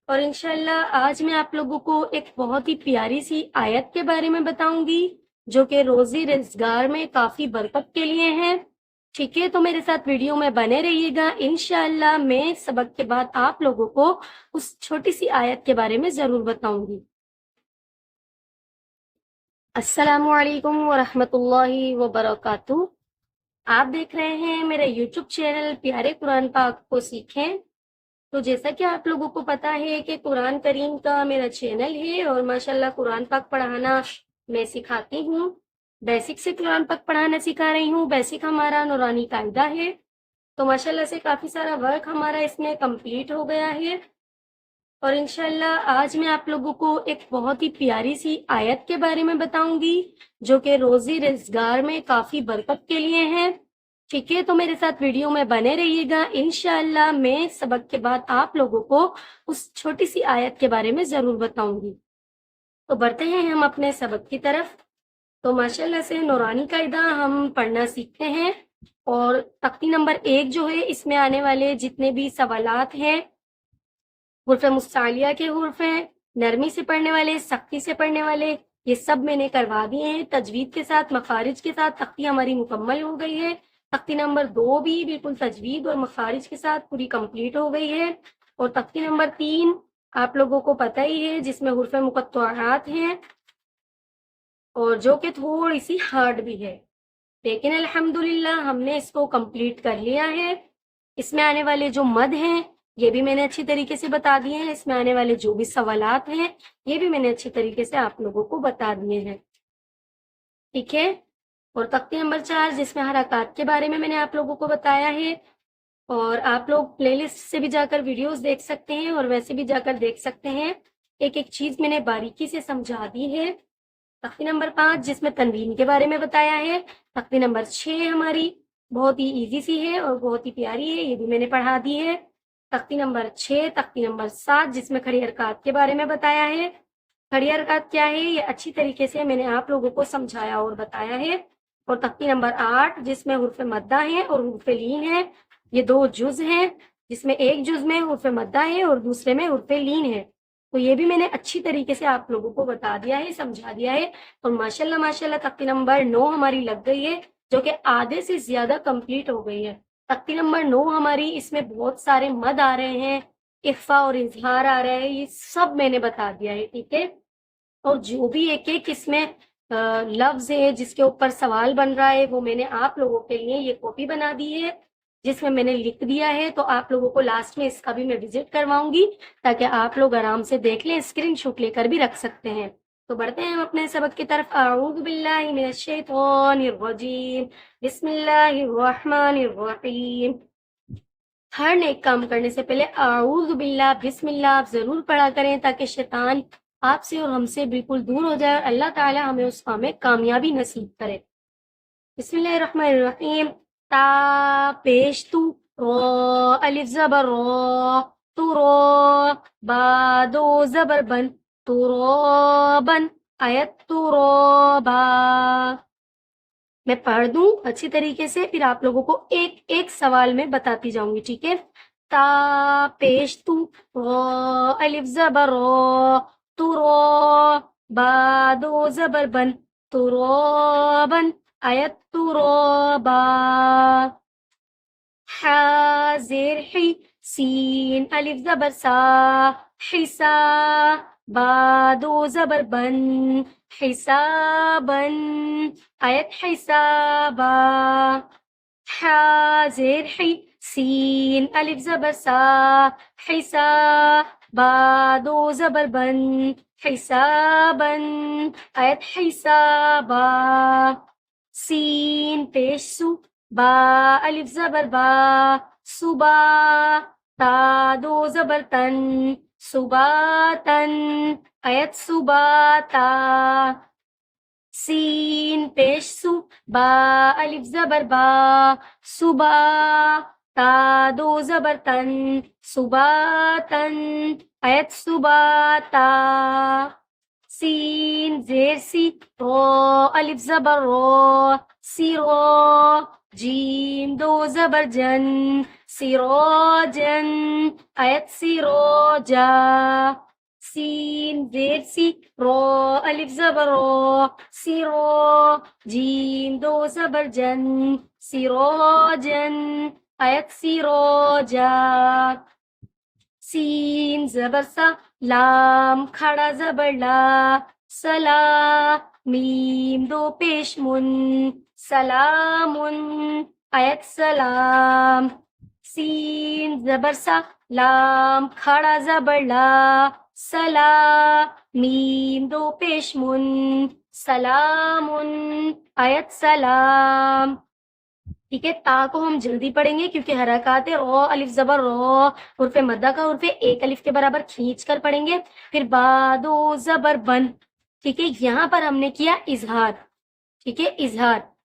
اور انشاءاللہ آج میں آپ لوگوں کو ایک بہت ہی پیاری سی آیت کے بارے میں بتاؤں گی جو کہ روزی رزگار میں کافی برکت کے لیے ہے۔ ٹھیک ہے، تو میرے ساتھ ویڈیو میں بنے رہیے گا۔ انشاءاللہ میں سبق کے بعد آپ لوگوں کو اس چھوٹی سی آیت کے بارے میں ضرور بتاؤں گی۔ السلام علیکم ورحمۃ اللہ وبرکاتہ۔ آپ دیکھ رہے ہیں میرا یوٹیوب چینل پیارے قرآن پاک کو سیکھیں۔ تو جیسا کہ آپ لوگوں کو پتا ہے کہ قرآن کریم کا میرا چینل ہے اور ماشاءاللہ قرآن پاک پڑھانا میں سکھاتی ہوں۔ بیسک سے قرآن پاک پڑھانا سکھا رہی ہوں۔ بیسک ہمارا نورانی قاعدہ ہے، تو ماشاءاللہ سے کافی سارا ورک ہمارا اس میں کمپلیٹ ہو گیا ہے۔ اور انشاءاللہ آج میں آپ لوگوں کو ایک بہت ہی پیاری سی آیت کے بارے میں بتاؤں گی جو کہ روزی رزگار میں کافی برکت کے لیے ہے۔ ٹھیک ہے، تو میرے ساتھ ویڈیو میں بنے رہیے گا۔ انشاءاللہ میں سبق کے بعد آپ لوگوں کو اس چھوٹی سی آیت کے بارے میں ضرور بتاؤں گی۔ تو بڑھتے ہیں ہم اپنے سبق کی طرف۔ تو ماشاءاللہ سے نورانی قاعدہ ہم پڑھنا سیکھتے ہیں، اور تختی نمبر 1 جو ہے اس میں آنے والے جتنے بھی سوالات ہیں، حروف مستعلیہ کے حروف ہیں، نرمی سے پڑھنے والے، سختی سے پڑھنے والے، یہ سب میں نے کروا دیے ہیں تجوید کے ساتھ، مخارج کے ساتھ۔ تختی ہماری مکمل ہو گئی ہے۔ تختی نمبر 2 بھی بالکل تجوید اور مخارج کے ساتھ پوری کمپلیٹ ہو گئی ہے۔ اور تختی نمبر 3 آپ لوگوں کو پتہ ہی ہے، جس میں حروف مقطعات ہیں اور جو کہ تھوڑی سی ہارڈ بھی ہے، لیکن الحمدللہ ہم نے اس کو کمپلیٹ کر لیا ہے۔ اس میں آنے والے جو مد ہیں یہ بھی میں نے اچھی طریقے سے بتا دیے ہیں۔ اس میں آنے والے جو بھی سوالات ہیں یہ بھی میں نے اچھی طریقے سے آپ لوگوں کو بتا دیے ہیں۔ ٹھیک ہے، اور تختی نمبر 4 جس میں حرکات کے بارے میں نے آپ لوگوں کو بتایا ہے، اور آپ لوگ پلے لسٹ سے بھی جا کر ویڈیوز دیکھ سکتے ہیں اور ویسے بھی جا کر دیکھ سکتے ہیں۔ ایک ایک چیز میں نے باریکی سے سمجھا دی ہے۔ تختی نمبر 5 جس میں تنوین کے بارے میں بتایا ہے۔ تختی نمبر 6 ہماری بہت ہی ایزی سی ہے اور بہت ہی پیاری ہے، یہ بھی میں نے پڑھا دی ہے۔ تختی نمبر 6 تختی نمبر 7 جس میں کھڑی حرکات کے بارے میں بتایا ہے۔ کھڑی حرکات کیا ہے یہ اچھی طریقے سے میں نے آپ لوگوں کو سمجھایا اور بتایا ہے۔ اور تختی نمبر 8 جس میں حروف مدہ ہیں اور حروف لین ہیں، یہ 2 جز ہیں، جس میں ایک جز میں حروف مدہ ہے اور دوسرے میں حروف لین ہے، تو یہ بھی میں نے اچھی طریقے سے آپ لوگوں کو بتا دیا ہے، سمجھا دیا ہے۔ اور ماشاءاللہ ماشاءاللہ تختی نمبر 9 ہماری لگ گئی ہے، جو کہ آدھے سے زیادہ کمپلیٹ ہو گئی ہے۔ تختی نمبر 9 ہماری اس میں بہت سارے مد آ رہے ہیں، اخفا اور اظہار آ رہا ہے، یہ سب میں نے بتا دیا ہے۔ ٹھیک ہے، اور جو بھی ایک ایک اس میں لفظ ہے جس کے اوپر سوال بن رہا ہے وہ میں نے آپ لوگوں کے لیے یہ کاپی بنا دی ہے، جس میں نے لکھ دیا ہے۔ تو آپ لوگوں کو لاسٹ میں اس کا بھی میں وزٹ کرواؤں گی تاکہ آپ لوگ آرام سے دیکھ لیں، اسکرین شاٹ لے کر بھی رکھ سکتے ہیں۔ تو بڑھتے ہیں ہم اپنے سبق کی طرف۔ اعوذ باللہ من الشیطان الرجیم، بسم اللہ الرحمن الرحیم۔ ہر نیک کام کرنے سے پہلے اعوذ باللہ، بسم اللہ آپ ضرور پڑھا کریں تاکہ شیطان آپ سے اور ہم سے بالکل دور ہو جائے اور اللہ تعالی ہمیں اس کام میں کامیابی نصیب کرے۔ بسم اللہ الرحمن الرحیم۔ تا پیش تو، رو الف زبر رو، تو رو، با دو زبر بن، تو رو بن، آیت تو رو با۔ میں پڑھ دوں اچھی طریقے سے، پھر آپ لوگوں کو ایک ایک سوال میں بتاتی جاؤں گی۔ ٹھیک ہے، تا پیش تو، رو الف زبر رو، تو رو، با دو زبر بن، تو رو بن، آیت تو رو با۔ حا زیر حی، سین الف زبر سا، حسا، با دو زبر بن، حسابن، آیت حسابا۔ حا زیر حی، سین الف زبر سا، حسا، با دو زبر بن، حسابن، آیت حسابا۔ سین پیش سو، با الف زبر با، صبا، تا دو زبر تن، صباتن، آیت صباتا۔ سین پیش سو، با الف زبر با، صبا، تا دو زبر تن، صباتن، آیت صباتا۔ سین زیر سی، رو الف زبر رو، سیرو، جیم دو زبر جن، سیروجن، آیت سیروجا، سین زیر سی، رو الف زبر رو، سیرو، جیم دو زبر جن، سیروجن، آیت سیروجا، سین زبر سا، لام کھڑا زبر لا، سلا، میم دو پیش من، سلامن، آیت سلام، سین زبر سا، لام کھڑا زبر لا، سلا، میم دو پیش من، سلامن، آیت سلام. ٹھیک ہے، تا کو ہم جلدی پڑھیں گے کیونکہ حرکات رو الف زبر رو، حرف مدہ کا حرف ایک الف کے برابر کھینچ کر پڑھیں گے. پھر با دو زبر بن. ٹھیک ہے، یہاں پر ہم نے کیا اظہار. ٹھیک ہے،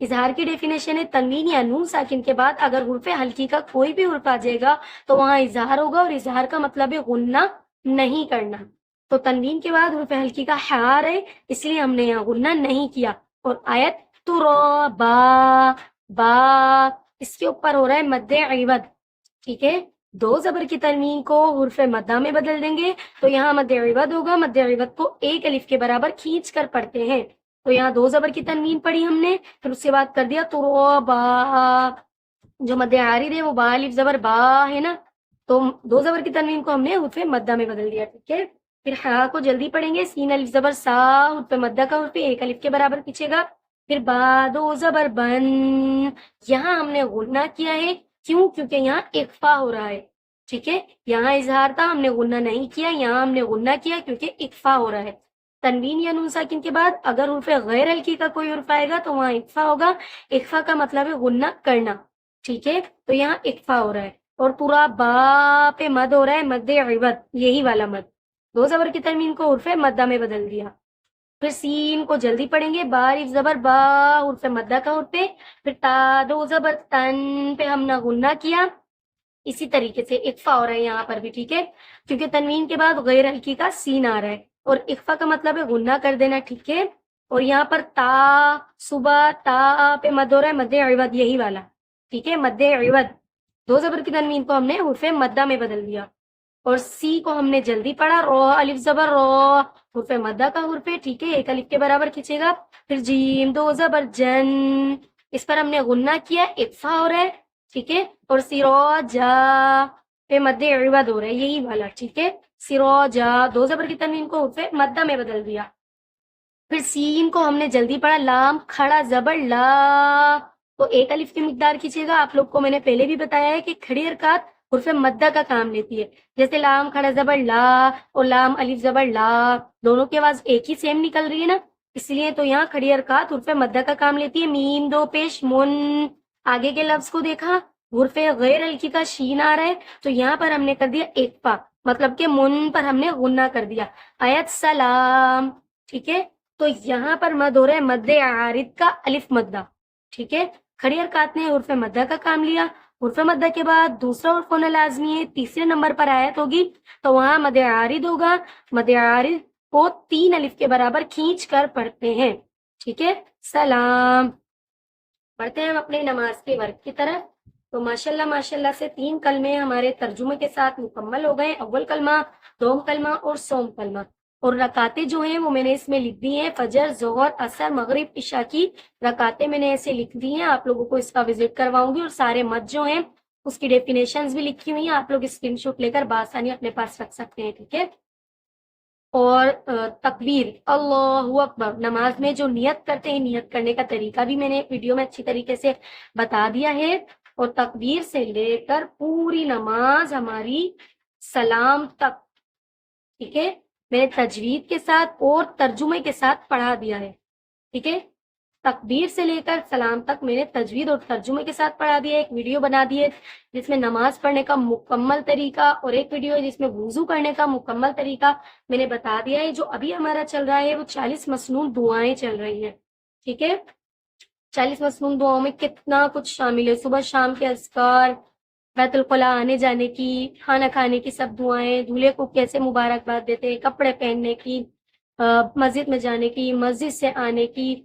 اظہار کی ڈیفینیشن ہے تنوین یا نون ساکن کے بعد اگر حرف ہلکی کا کوئی بھی حرف آ جائے گا تو وہاں اظہار ہوگا، اور اظہار کا مطلب ہے غنہ نہیں کرنا. تو تنوین کے بعد حرف ہلکی کا حار ہے، اس لیے ہم نے یہاں غنہ نہیں کیا. اور آیت تو رو با، اس کے اوپر ہو رہا ہے مد عوض. ٹھیک ہے، دو زبر کی تنوین کو حرف مدہ میں بدل دیں گے تو یہاں مد عوض ہوگا. مد عوض کو ایک الف کے برابر کھینچ کر پڑھتے ہیں. تو یہاں دو زبر کی تنوین پڑھی ہم نے، پھر اس کے بعد کر دیا تو با. جو مد عارض ہے وہ با الف زبر با ہے نا، تو دو زبر کی تنوین کو ہم نے حرف مدہ میں بدل دیا. ٹھیک ہے، پھر ہا کو جلدی پڑھیں گے. سین الف زبر سا، حرف مدہ کا حرف ایک الف کے برابر پیچھے گا. پھر با دو زبر بن، یہاں ہم نے غنہ کیا ہے. کیوں؟ کیونکہ یہاں اخفا ہو رہا ہے. ٹھیک ہے، یہاں اظہار تھا، ہم نے غنہ نہیں کیا. یہاں ہم نے غنہ کیا کیونکہ اخفا ہو رہا ہے. تنوین یا نون ساکن کے بعد اگر حرف غیر ہلکی کا کوئی حرف آئے گا تو وہاں اخفا ہوگا. اخفا کا مطلب ہے غنہ کرنا. ٹھیک ہے، تو یہاں اخفا ہو رہا ہے اور پورا با پہ مد ہو رہا ہے، مد عوض، یہی والا مد. دو زبر کی تنوین کو حرف مدہ میں بدل دیا. پھر سین کو جلدی پڑھیں گے. با الف زبر با، حرف مدہ کا حرف. پھر تا دو زبر تن پہ ہم نے غنہ کیا. اسی طریقے سے اخفا ہو رہا ہے یہاں پر بھی. ٹھیک ہے، کیونکہ تنوین کے بعد غیر ہلکی کا سین آ رہا ہے اور اخفا کا مطلب ہے غنہ کر دینا. ٹھیک ہے، اور یہاں پر تا صبح تا پہ مد ہو رہا ہے، مد عوض یہی والا. ٹھیک ہے، مد عوض. دو زبر کی تنوین کو ہم نے حرف مدہ میں بدل دیا. اور سی کو ہم نے جلدی پڑھا. رو الف زبر رو، حرف مدہ کا حرف ہے. ٹھیک ہے، ایک الف کے برابر کھینچے گا. پھر جیم دو زبر جن، اس پر ہم نے غنہ کیا، اخفا ہو رہا ہے. ٹھیک ہے، اور سیروجا پہ مد عوض ہو رہا ہے، یہی والا. ٹھیک ہے، سیروجا. دو زبر کی تنوین کو حرف مدہ میں بدل دیا. پھر سین کو ہم نے جلدی پڑھا. لام کھڑا زبر لا، تو ایک الف کی مقدار کھینچے گا. آپ لوگ کو میں نے پہلے بھی بتایا ہے کہ کھڑی حرکات حرف مدہ کا کام لیتی ہے. جیسے لام کھڑا زبر لا اور لام الف زبر لا، دونوں کی آواز ایک ہی سیم نکل رہی ہے نا، اس لیے تو یہاں کھڑی حرکات حرف مدہ کا کام لیتی ہے. میم دو پیش من، آگے کے لفظ کو دیکھا، حرف غیر ہلکی کا شین آ رہا ہے تو یہاں پر ہم نے کر دیا اخفا، مطلب کہ من پر ہم نے غنہ کر دیا. آیت سلام. ٹھیک ہے، تو یہاں پر مد ہو رہا ہے مد عارض کا الف مدہ. ٹھیک ہے، کھڑی حرکات نے حرف مدہ کا کام لیا. حرف مدہ کے بعد دوسرا حرف ہونا لازمی ہے. تیسرے نمبر پر آیت ہوگی تو وہاں مد عارض ہوگا. مد عارض کو تین الف کے برابر کھینچ کر پڑھتے ہیں. ٹھیک ہے، سلام. پڑھتے ہیں ہم اپنے نماز کے ورک کی طرف. تو ماشاءاللہ سے 3 کلمے ہمارے ترجمے کے ساتھ مکمل ہو گئے. اول کلمہ، دوم کلمہ اور سوم کلمہ. اور رکعتیں جو ہیں وہ میں نے اس میں لکھ دی ہیں. فجر، ظہر، عصر، مغرب، عشاء کی رکعتیں میں نے ایسے لکھ دی ہیں. آپ لوگوں کو اس کا وزٹ کرواؤں گی اور سارے مد جو ہیں اس کی ڈیفینیشنز بھی لکھی ہوئی ہیں. آپ لوگ اسکرین شاٹ لے کر بآسانی اپنے پاس رکھ سکتے ہیں. ٹھیک ہے، اور تکبیر اللہ اکبر، نماز میں جو نیت کرتے ہیں نیت کرنے کا طریقہ بھی میں نے ویڈیو میں اچھی طریقے سے بتا دیا ہے. اور تکبیر سے لے کر پوری نماز ہماری سلام تک، ٹھیک ہے، میں نے تجوید کے ساتھ اور ترجمے کے ساتھ پڑھا دیا ہے. ٹھیک ہے، تکبیر سے لے کر سلام تک میں نے تجوید اور ترجمے کے ساتھ پڑھا دیا. ایک ویڈیو بنا دی ہے جس میں نماز پڑھنے کا مکمل طریقہ، اور ایک ویڈیو ہے جس میں وضو کرنے کا مکمل طریقہ میں نے بتا دیا ہے. جو ابھی ہمارا چل رہا ہے وہ 40 مسنون دعائیں چل رہی ہیں. ٹھیک ہے، 40 مسنون دعاؤں میں کتنا کچھ شامل ہے. صبح شام کے اذکار، بیت الخلا آنے جانے کی، کھانا کھانے کی سب دعائیں، دولہے کو کیسے مبارکباد دیتے ہیں، کپڑے پہننے کی، مسجد میں جانے کی، مسجد سے آنے کی،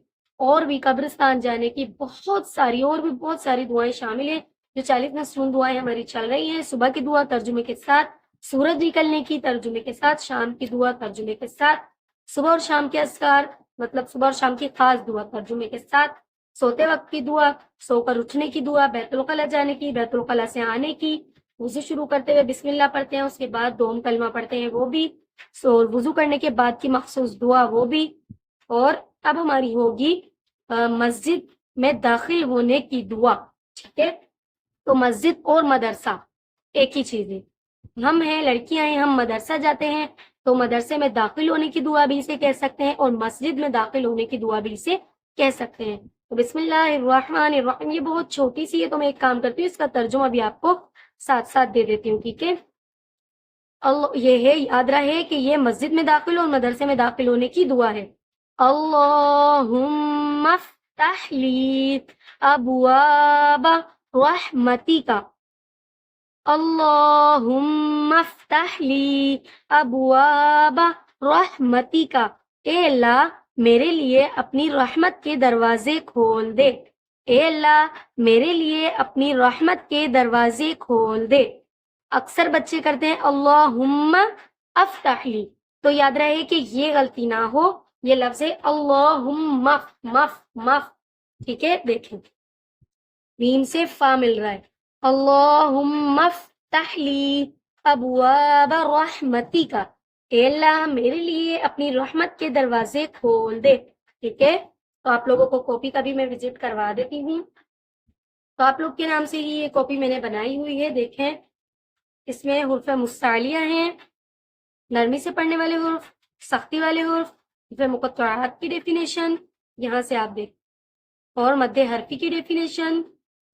اور بھی قبرستان جانے کی بہت ساری دعائیں شامل ہیں، جو 40 مصنون دعائیں ہماری چل رہی ہیں۔ صبح کی دعا ترجمے کے ساتھ، سورج نکلنے کی ترجمے کے ساتھ، شام کی دعا ترجمے کے ساتھ، صبح اور شام کے اذکار مطلب صبح اور شام کی خاص دعا ترجمے کے ساتھ، سوتے وقت کی دعا، سو کر اٹھنے کی دعا، بیت الخلا جانے کی، بیت الخلا سے آنے کی، وضو شروع کرتے ہوئے بسم اللہ پڑھتے ہیں، اس کے بعد دوم کلمہ پڑھتے ہیں وہ بھی، وضو کرنے کے بعد کی مخصوص دعا وہ بھی۔ اور اب ہماری ہوگی مسجد میں داخل ہونے کی دعا، ٹھیک ہے؟ تو مسجد اور مدرسہ ایک ہی چیز ہے، ہم ہیں لڑکیاں ہیں، ہم مدرسہ جاتے ہیں تو مدرسے میں داخل ہونے کی دعا بھی اسے کہہ سکتے ہیں، اور مسجد میں داخل ہونے کی دعا بھی اسے کہہ سکتے ہیں۔ تو بسم اللہ الرحمن الرحیم، یہ بہت چھوٹی سی ہے تو میں ایک کام کرتی ہوں، اس کا ترجمہ بھی آپ کو ساتھ ساتھ دے دیتی ہوں، ٹھیک ہے؟ یہ ہے، یاد رہے کہ یہ مسجد میں داخل اور مدرسے میں داخل ہونے کی دعا ہے۔ اللہم افتح لی ابواب رحمتک، اللہم افتح لی ابواب رحمتک، اے اللہ میرے لیے اپنی رحمت کے دروازے کھول دے، اے اللہ میرے لیے اپنی رحمت کے دروازے کھول دے۔ اکثر بچے کرتے ہیں اللہم افتح لی، تو یاد رہے کہ یہ غلطی نہ ہو، یہ لفظ ہے اللہم مف، ٹھیک ہے؟ دیکھیں میم سے فا مل رہا ہے، اللہم افتح لی ابواب رحمتک، اے اللہ میرے لیے اپنی رحمت کے دروازے کھول دے، ٹھیک ہے؟ تو آپ لوگوں کو کاپی کا بھی میں وزٹ کروا دیتی ہوں، تو آپ لوگ کے نام سے ہی یہ کاپی میں نے بنائی ہوئی ہے، دیکھیں اس میں حروف مستعلیہ ہیں، نرمی سے پڑھنے والے حروف، سختی والے حروف، حروف مقطعات کی ڈیفینیشن یہاں سے آپ دیکھ، اور مد حرفی کی ڈیفینیشن،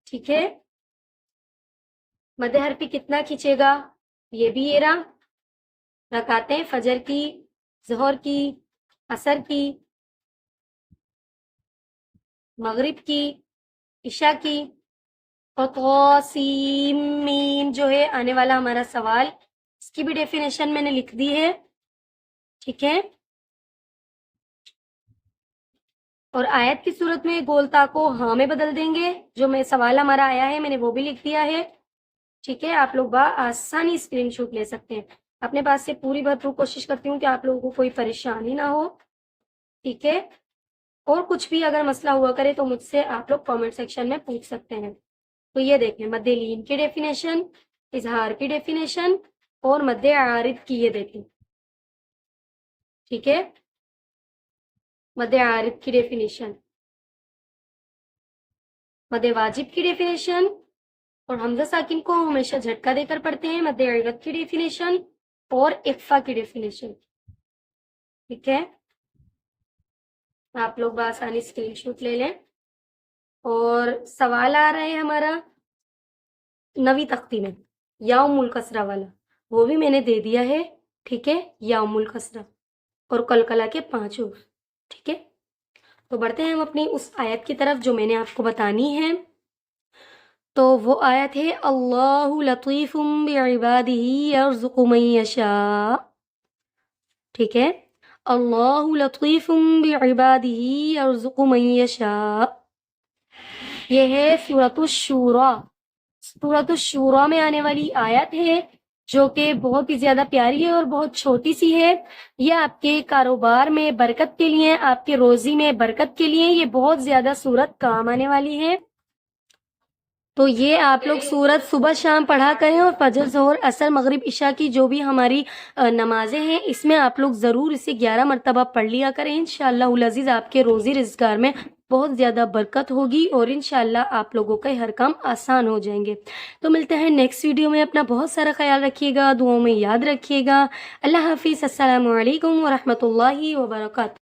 ٹھیک ہے؟ مد حرفی کتنا کھینچے گا یہ بھی یہ رہا، رکعتیں فجر کی، ظہر کی، عصر کی، مغرب کی، عشاء کی، اور طاسیم میم جو ہے آنے والا ہمارا سوال، اس کی بھی ڈیفینیشن میں نے لکھ دی ہے، ٹھیک ہے؟ اور آیت کی صورت میں گولتا کو ہاں میں بدل دیں گے، جو میں سوال ہمارا آیا ہے میں نے وہ بھی لکھ دیا ہے، ٹھیک ہے؟ آپ لوگ آسانی اسکرین شاٹ لے سکتے ہیں، اپنے پاس سے پوری بھرپور کوشش کرتی ہوں کہ آپ لوگوں کو کوئی پریشانی نہ ہو، ٹھیک ہے؟ اور کچھ بھی اگر مسئلہ ہوا کرے تو مجھ سے آپ لوگ کامنٹ سیکشن میں پوچھ سکتے ہیں۔ تو یہ دیکھیں مد لین کی ڈیفینیشن، اظہار کی ڈیفینیشن، اور مد عارض کی یہ دیکھیں، ٹھیک ہے؟ مد عارض کی ڈیفینیشن، مد واجب کی ڈیفینیشن، اور حمزہ ساکن کو ہمیشہ جھٹکا دے کر پڑھتے ہیں، مد عوض کی ڈیفینیشن، اور اخفا کی ڈیفینیشن، ٹھیک ہے؟ آپ لوگ بآسانی اسکرین شاٹ لے لیں، اور سوال آ رہا ہے ہمارا 9ویں تختی میں یوم الکسرہ والا، وہ بھی میں نے دے دیا ہے، ٹھیک ہے؟ یوم الکسرہ اور کلکلا کے 5 حروف، ٹھیک ہے؟ تو بڑھتے ہیں ہم اپنی اس آیت کی طرف جو میں نے آپ کو بتانی ہے، تو وہ آیت ہے اللہ لطیف بعبادہ یرزق من یشاء، ٹھیک ہے؟ اللہ لطیف بعبادہ یرزق من یشاء، یہ ہے سورۃ الشورى، سورۃ الشورى میں آنے والی آیت ہے جو کہ بہت ہی زیادہ پیاری ہے اور بہت چھوٹی سی ہے، یہ آپ کے کاروبار میں برکت کے لیے، آپ کے روزی میں برکت کے لیے یہ بہت زیادہ سورت کام آنے والی ہے۔ تو یہ آپ لوگ سورت صبح شام پڑھا کریں، اور فجر ظہر عصر مغرب عشاء کی جو بھی ہماری نمازیں ہیں اس میں آپ لوگ ضرور اسے 11 مرتبہ پڑھ لیا کریں، انشاءاللہ العزیز آپ کے روزی روزگار میں بہت زیادہ برکت ہوگی، اور انشاءاللہ آپ لوگوں کا ہر کام آسان ہو جائیں گے۔ تو ملتے ہیں نیکسٹ ویڈیو میں، اپنا بہت سارا خیال رکھیے گا، دعاؤں میں یاد رکھیے گا۔ اللہ حافظ، السلام علیکم ورحمۃ اللہ وبرکاتہ۔